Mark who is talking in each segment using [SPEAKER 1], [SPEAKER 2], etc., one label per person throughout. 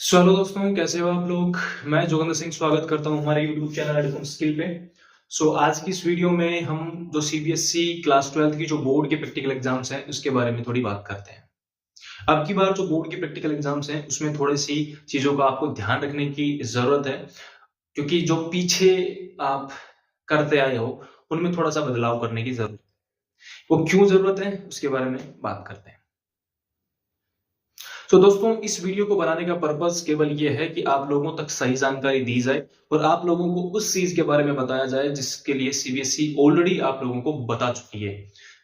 [SPEAKER 1] Hello दोस्तों, कैसे हो आप लोग। मैं जोगेंद्र सिंह स्वागत करता हूं हमारे यूट्यूब चैनल एडुकेशन स्किल पे। आज की इस वीडियो में हम जो सीबीएसई क्लास 12 की जो बोर्ड के प्रैक्टिकल एग्जाम्स हैं उसके बारे में थोड़ी बात करते हैं। अब की बार जो बोर्ड के प्रैक्टिकल एग्जाम्स हैं उसमें थोड़ी सी चीजों का आपको ध्यान रखने की जरूरत है, क्योंकि जो पीछे आप करते आए हो उनमें थोड़ा सा बदलाव करने की जरूरत है। वो क्यों जरूरत है उसके बारे में बात करते हैं। दोस्तों, इस वीडियो को बनाने का पर्पस केवल ये है कि आप लोगों तक सही जानकारी दी जाए और आप लोगों को उस चीज के बारे में बताया जाए जिसके लिए सीबीएसई ऑलरेडी आप लोगों को बता चुकी है।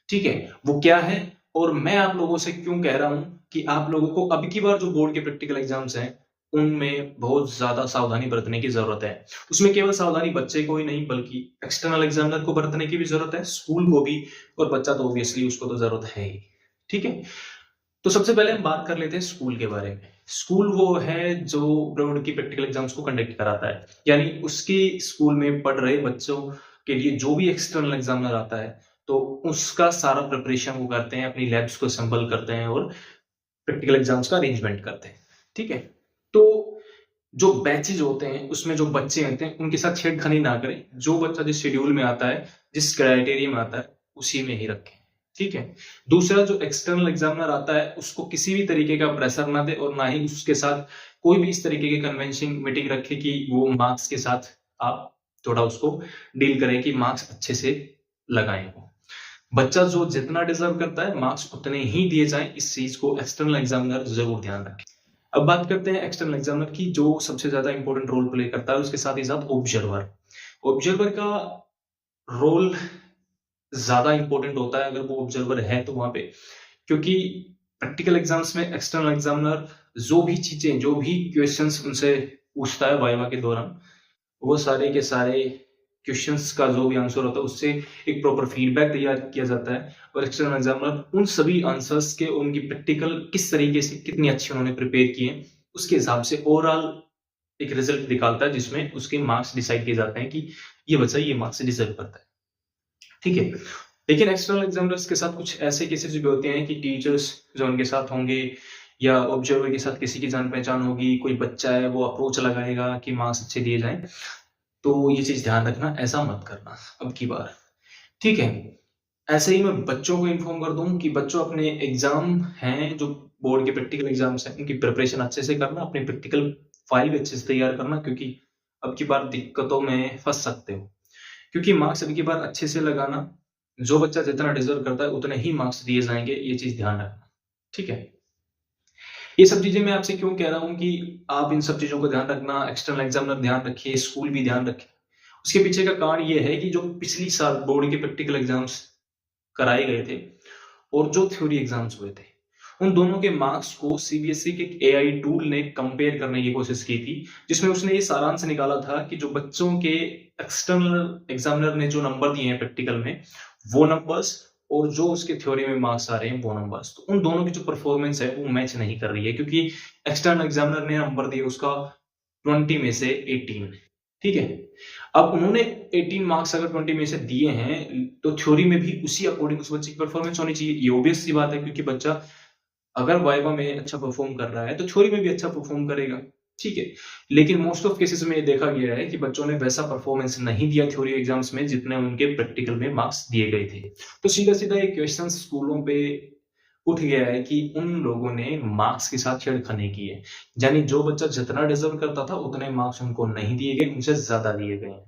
[SPEAKER 1] ठीक है, वो क्या है और मैं आप लोगों से क्यों कह रहा हूं कि आप लोगों को अब की बार जो बोर्ड के प्रैक्टिकल एग्जाम्स हैं उनमें बहुत ज्यादा सावधानी बरतने की जरूरत है। उसमें केवल सावधानी बच्चे को ही नहीं बल्कि एक्सटर्नल एग्जामिनर को बरतने की भी जरूरत है, स्कूल को भी, और बच्चा तो ऑब्वियसली उसको तो जरूरत है ही। ठीक है, तो सबसे पहले हम बात कर लेते हैं स्कूल के बारे में। स्कूल वो है जो बोर्ड की प्रैक्टिकल एग्जाम्स को कंडक्ट कराता है, यानी उसकी स्कूल में पढ़ रहे बच्चों के लिए जो भी एक्सटर्नल एग्जामिनर आता है तो उसका सारा प्रिपरेशन वो करते हैं, अपनी लैब्स को असेंबल करते हैं और प्रैक्टिकल एग्जाम्स का अरेंजमेंट करते हैं। ठीक है, तो जो बैचेज होते हैं उसमें जो बच्चे होते हैं उनके साथ छेड़खानी ना करें। जो बच्चा जिस शेड्यूल में आता है, जिस क्राइटेरिया में आता है उसी में ही रखें। ठीक है, दूसरा जो एक्सटर्नल एग्जामिनर आता है उसको किसी भी तरीके का प्रेशर ना दे और ना ही उसके साथ कोई भी इस तरीके की कन्वेंशन मीटिंग रखे कि वो मार्क्स के साथ आप थोड़ा उसको डील करें कि मार्क्स अच्छे से लगाएं। वो बच्चा जो जितना डिजर्व करता है मार्क्स उतने ही दिए जाएं, इस चीज को एक्सटर्नल एग्जामिनर जरूर ध्यान रखें। अब बात करते हैं एक्सटर्नल एग्जामिनर की, जो सबसे ज्यादा इंपॉर्टेंट रोल प्ले करता है उसके साथ ही साथ ऑब्जर्वर। ऑब्जर्वर का रोल ज्यादा इंपॉर्टेंट होता है अगर वो ऑब्जर्वर है तो वहां पे, क्योंकि प्रैक्टिकल एग्जाम्स में एक्सटर्नल एग्जामिनर जो भी चीजें, जो भी क्वेश्चंस उनसे पूछता है वाइवा के दौरान, वो सारे के सारे क्वेश्चंस का जो भी आंसर होता है उससे एक प्रॉपर फीडबैक तैयार किया जाता है और एक्सटर्नल एग्जामिनर उन सभी आंसर्स के, उनकी प्रैक्टिकल किस तरीके से कितनी अच्छी उन्होंने प्रिपेयर किए उसके हिसाब से ओवरऑल एक रिजल्ट निकालता है जिसमें उसके मार्क्स डिसाइड किए जाते हैं कि ये बच्चा ये मार्क्स डिजर्व करता है। ठीक है, लेकिन एक्सटर्नल एग्जामिनर्स के साथ कुछ ऐसे केसेस भी होते हैं कि टीचर्स जो उनके साथ होंगे या ऑब्जर्वर के साथ किसी की जान पहचान होगी, कोई बच्चा है वो अप्रोच लगाएगा कि मार्क्स अच्छे दिए जाएं, तो ये चीज ध्यान रखना, ऐसा मत करना अब की बार। ठीक है, ऐसे ही मैं बच्चों को इन्फॉर्म कर दूं कि बच्चों अपने एग्जाम हैं जो बोर्ड के प्रैक्टिकल एग्जाम्स हैं उनकी प्रिपरेशन अच्छे से करना, अपनी प्रैक्टिकल फाइल भी अच्छे से तैयार करना, क्योंकि अब की बार दिक्कतों में फंस सकते हो। क्योंकि मार्क्स अब की बार अच्छे से लगाना, जो बच्चा जितना डिजर्व करता है उतने ही मार्क्स दिए जाएंगे, ये चीज ध्यान रखना। ठीक है, ये सब चीजें मैं आपसे क्यों कह रहा हूँ कि आप इन सब चीजों को ध्यान रखना, एक्सटर्नल एग्जामिनर ध्यान रखिए, स्कूल भी ध्यान रखे। उसके पीछे का कारण ये है कि जो पिछली साल बोर्ड के प्रैक्टिकल एग्जाम्स कराए गए थे और जो थ्योरी एग्जाम्स हुए थे उन दोनों के मार्क्स को सीबीएसई के एआई टूल ने कंपेयर करने की कोशिश की थी, जिसमें उसने ये सारांश निकाला था कि जो बच्चों के एक्सटर्नल एग्जामिनर ने जो नंबर दिए हैं प्रैक्टिकल में वो नंबर्स और जो उसके थ्योरी में मार्क्स आ रहे हैं वो नंबर्स, तो उन दोनों की जो परफॉर्मेंस है वो मैच नहीं कर रही है, क्योंकि एक्सटर्नल एग्जामिनर ने नंबर दिए उसका 20 में से 18। ठीक है, अब उन्होंने 18 मार्क्स अगर 20 में से दिए हैं तो थ्योरी में भी उसी अकॉर्डिंग उस बच्चे की परफॉर्मेंस होनी चाहिए। ये ऑब्वियस सी बात है, क्योंकि बच्चा अगर वाइवा में अच्छा परफॉर्म कर रहा है तो थ्योरी में भी अच्छा परफॉर्म करेगा। ठीक है, लेकिन मोस्ट ऑफ केसेस में ये देखा गया है कि बच्चों ने वैसा परफॉर्मेंस नहीं दिया थ्योरी एग्जाम्स में जितने उनके प्रैक्टिकल में मार्क्स दिए गए थे। तो सीधा सीधा ये क्वेश्चन स्कूलों पे उठ गया है कि उन लोगों ने मार्क्स के साथ छेड़खानी की है, यानी जो बच्चा जितना डिजर्व करता था उतने मार्क्स उनको नहीं दिए गए, उनसे ज्यादा दिए गए।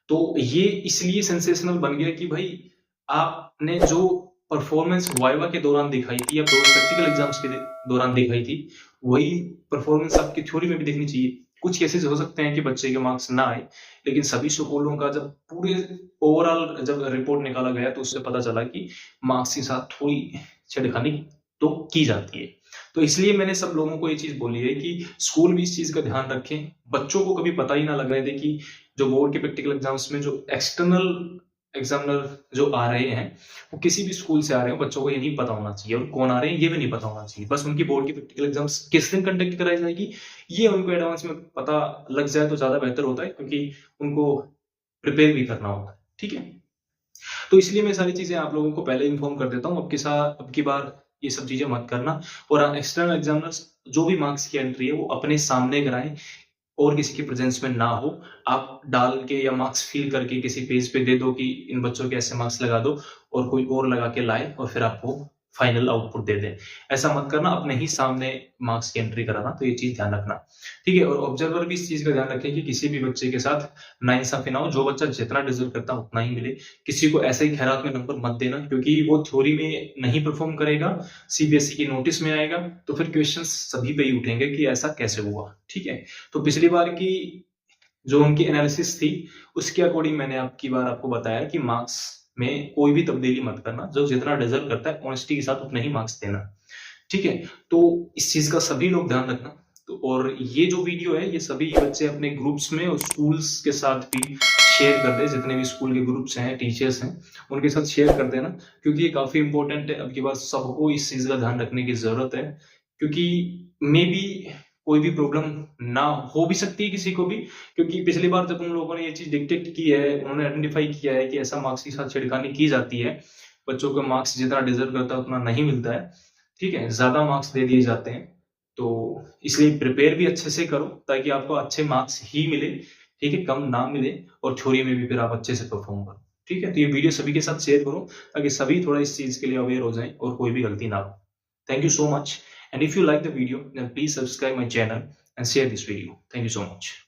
[SPEAKER 1] तो ये इसलिए सेंसेशनल बन गया कि भाई आपने जो परफॉर्मेंस वाइवा के दौरान दिखाई थी या प्रैक्टिकल एग्जाम्स के दौरान दिखाई थी वही परफॉर्मेंस आपकी थ्योरी में भी दिखनी चाहिए। कुछ केसेस हो सकते हैं कि बच्चे के मार्क्स ना आए, लेकिन सभी स्कूलों का जब पूरे ओवरऑल जब रिपोर्ट निकाला गया तो उससे पता चला कि मार्क्स के साथ थोड़ी छेड़खानी तो की जाती है। तो इसलिए मैंने सब लोगों को ये चीज बोली है कि स्कूल भी इस चीज का ध्यान रखें, बच्चों को कभी पता ही ना लग रहे थे कि जो बोर्ड के प्रैक्टिकल एग्जाम्स में जो एक्सटर्नल एग्जामिनर जो आ रहे हैं वो किसी भी स्कूल से आ रहे हैं, बच्चों को ये नहीं पता होना चाहिए, और कौन आ रहे हैं ये भी नहीं पता होना चाहिए। बस उनकी बोर्ड की प्रैक्टिकल एग्जाम्स किस दिन कंडक्ट कराई जाएगी ये उनको एडवांस में पता लग जाए तो ज्यादा बेहतर होता है, क्योंकि उनको प्रिपेयर भी करना होता है। ठीक है, तो इसलिए मैं सारी चीजें आप लोगों को पहले इन्फॉर्म कर देता हूँ। अब की बार ये सब चीजें मत करना। और एक्सटर्नल एग्जामिनर्स जो भी मार्क्स की एंट्री है वो अपने सामने कराएं और किसी के प्रेजेंस में ना हो। आप डाल के या मार्क्स फिल करके किसी पेज पे दे दो कि इन बच्चों के ऐसे मार्क्स लगा दो और कोई और लगा के लाए और फिर आपको फाइनल आउटपुट दे दें। ऐसा मत करना, अपने ही सामने मार्क्स की एंट्री कराना। तो ये चीज ध्यान रखना, ठीक है। और ऑब्जर्वर भी इस चीज का ध्यान रखें कि किसी भी बच्चे के साथ नाइंसाफी ना हो। जो बच्चा जितना डिजर्व करता है उतना ही मिले। किसी को ऐसे ही खैरात में नंबर मत देना, क्योंकि वो थ्योरी में नहीं परफॉर्म करेगा, सीबीएसई की नोटिस में आएगा तो फिर क्वेश्चन सभी पे ही उठेंगे कि ऐसा कैसे हुआ, ठीक है। तो पिछली बार की जो उनकी एनालिसिस थी उसके अकॉर्डिंग मैंने आपकी बार आपको बताया कि मार्क्स में कोई भी तब्दीली मत करना। जो जितना डिजर्व करता है ऑनेस्टी के साथ उतने ही मार्क्स देना, ठीक है। तो इस चीज का सभी लोग ध्यान रखना। तो और ये जो वीडियो है ये सभी बच्चे अपने ग्रुप्स में और स्कूल्स के साथ भी शेयर कर दे। जितने भी स्कूल के ग्रुप्स हैं, टीचर्स हैं, उनके साथ शेयर कर देना, क्योंकि ये काफी इंपॉर्टेंट है। अब की बार सबको इस चीज का ध्यान रखने की जरूरत है, क्योंकि मे बी कोई भी प्रॉब्लम ना हो भी सकती है किसी को भी। क्योंकि पिछली बार जब उन लोगों ने ये चीज डिटेक्ट की है, उन्होंने आइडेंटिफाई किया है कि ऐसा मार्क्स के साथ छेड़खानी की जाती है, बच्चों को मार्क्स जितना डिजर्व करता है उतना नहीं मिलता है, ठीक है, ज्यादा मार्क्स दे दिए जाते हैं। तो इसलिए प्रिपेयर भी अच्छे से करो ताकि आपको अच्छे मार्क्स ही मिले, ठीक है, कम ना मिले। और थ्योरी में भी फिर आप अच्छे से परफॉर्म करो, ठीक है। तो ये वीडियो सभी के साथ शेयर करो ताकि सभी थोड़ा इस चीज के लिए अवेयर हो जाएं और कोई भी गलती ना हो। Thank you so much. And if you like the video, then please subscribe my channel and share this video. Thank you so much.